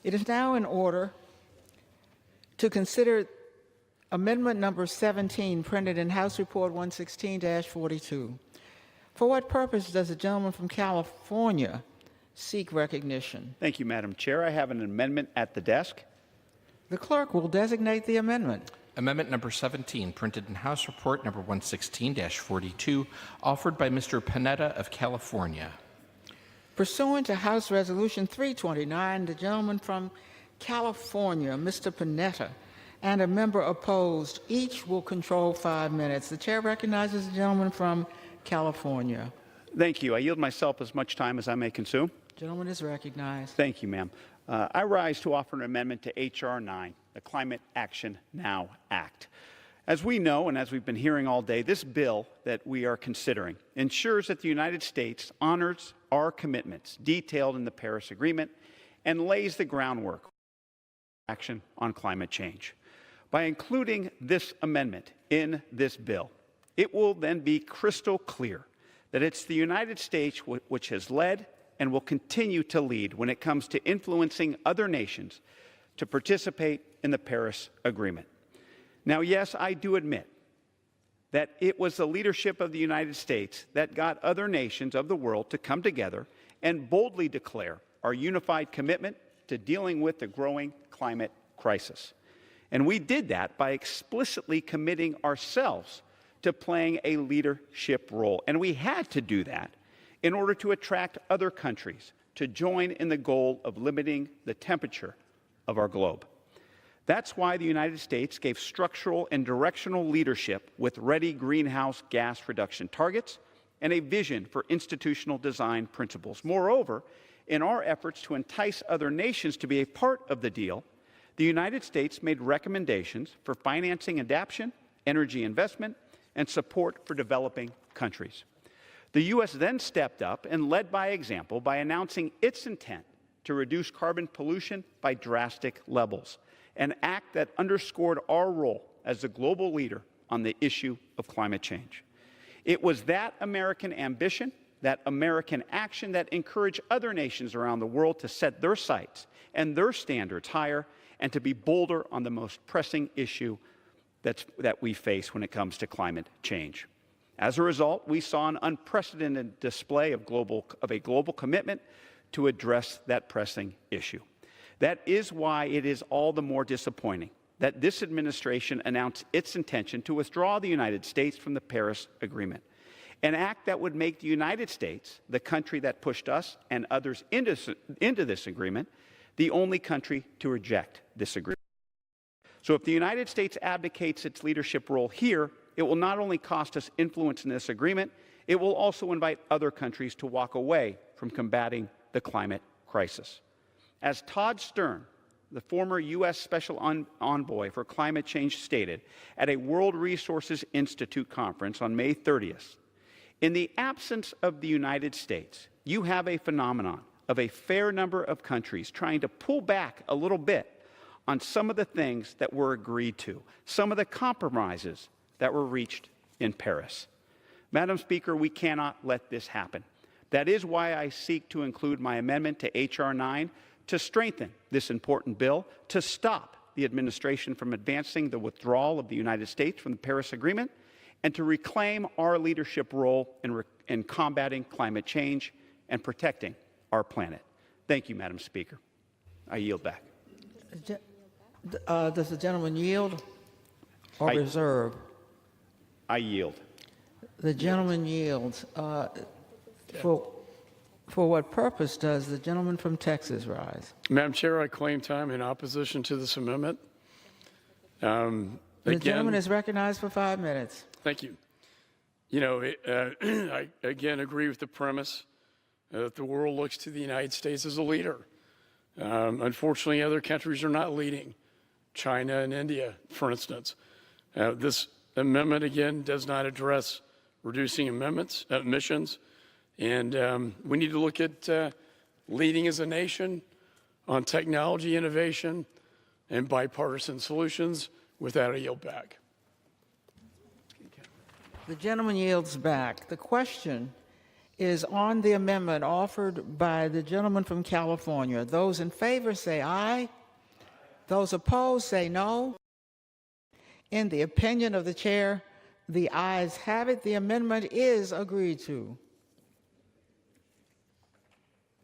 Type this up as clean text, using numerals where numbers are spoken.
It is now in order to consider Amendment number 17, printed in House Report 116-42. For what purpose does the gentleman from California seek recognition? Thank you, Madam Chair. I have an amendment at the desk. The clerk will designate the amendment. Amendment number 17, printed in House Report number 116-42, offered by Mr. Panetta of California. Pursuant to House Resolution 329, the gentleman from California, Mr. Panetta, and a member opposed, each will control 5 minutes. The chair recognizes the gentleman from California. Thank you. I yield myself as much time as I may consume. Gentleman is recognized. Thank you, ma'am. I rise to offer an amendment to H.R. 9, the Climate Action Now Act. As we know, and as we've been hearing all day, this bill that we are considering ensures that the United States honors our commitments detailed in the Paris Agreement and lays the groundwork for action on climate change. By including this amendment in this bill, it will then be crystal clear that it's the United States which has led and will continue to lead when it comes to influencing other nations to participate in the Paris Agreement. Now, yes, I do admit that it was the leadership of the United States that got other nations of the world to come together and boldly declare our unified commitment to dealing with the growing climate crisis. And we did that by explicitly committing ourselves to playing a leadership role. And we had to do that in order to attract other countries to join in the goal of limiting the temperature of our globe. That's why the United States gave structural and directional leadership with ready greenhouse gas reduction targets and a vision for institutional design principles. Moreover, in our efforts to entice other nations to be a part of the deal, the United States made recommendations for financing adaptation, energy investment, and support for developing countries. The U.S. then stepped up and led by example by announcing its intent to reduce carbon pollution by drastic levels, an act that underscored our role as the global leader on the issue of climate change. It was that American ambition, that American action that encouraged other nations around the world to set their sights and their standards higher and to be bolder on the most pressing issue that we face when it comes to climate change. As a result, we saw an unprecedented display of a global commitment to address that pressing issue. That is why it is all the more disappointing that this administration announced its intention to withdraw the United States from the Paris Agreement, an act that would make the United States, the country that pushed us and others into this agreement, the only country to reject this agreement. So if the United States abdicates its leadership role here, it will not only cost us influence in this agreement, it will also invite other countries to walk away from combating the climate crisis. As Todd Stern, the former U.S. Special Envoy for Climate Change, stated at a World Resources Institute conference on May 30th, in the absence of the United States, you have a phenomenon of a fair number of countries trying to pull back a little bit on some of the things that were agreed to, some of the compromises that were reached in Paris. Madam Speaker, we cannot let this happen. That is why I seek to include my amendment to H.R. 9 to strengthen this important bill, to stop the administration from advancing the withdrawal of the United States from the Paris Agreement, and to reclaim our leadership role in combating climate change and protecting our planet. Thank you, Madam Speaker. I yield back. Does the gentleman yield or reserve? I yield. The gentleman yields. For what purpose does the gentleman from Texas rise? Madam Chair, I claim time in opposition to this amendment. The gentleman is recognized for 5 minutes. Thank you. You know, I again agree with the premise that the world looks to the United States as a leader. Unfortunately, other countries are not leading. China and India, for instance. This amendment, again, does not address reducing emissions. And we need to look at leading as a nation on technology innovation and bipartisan solutions. With that, I yield back. The gentleman yields back. The question is on the amendment offered by the gentleman from California. Those in favor say aye. Those opposed say no. In the opinion of the chair, the ayes have it. The amendment is agreed to.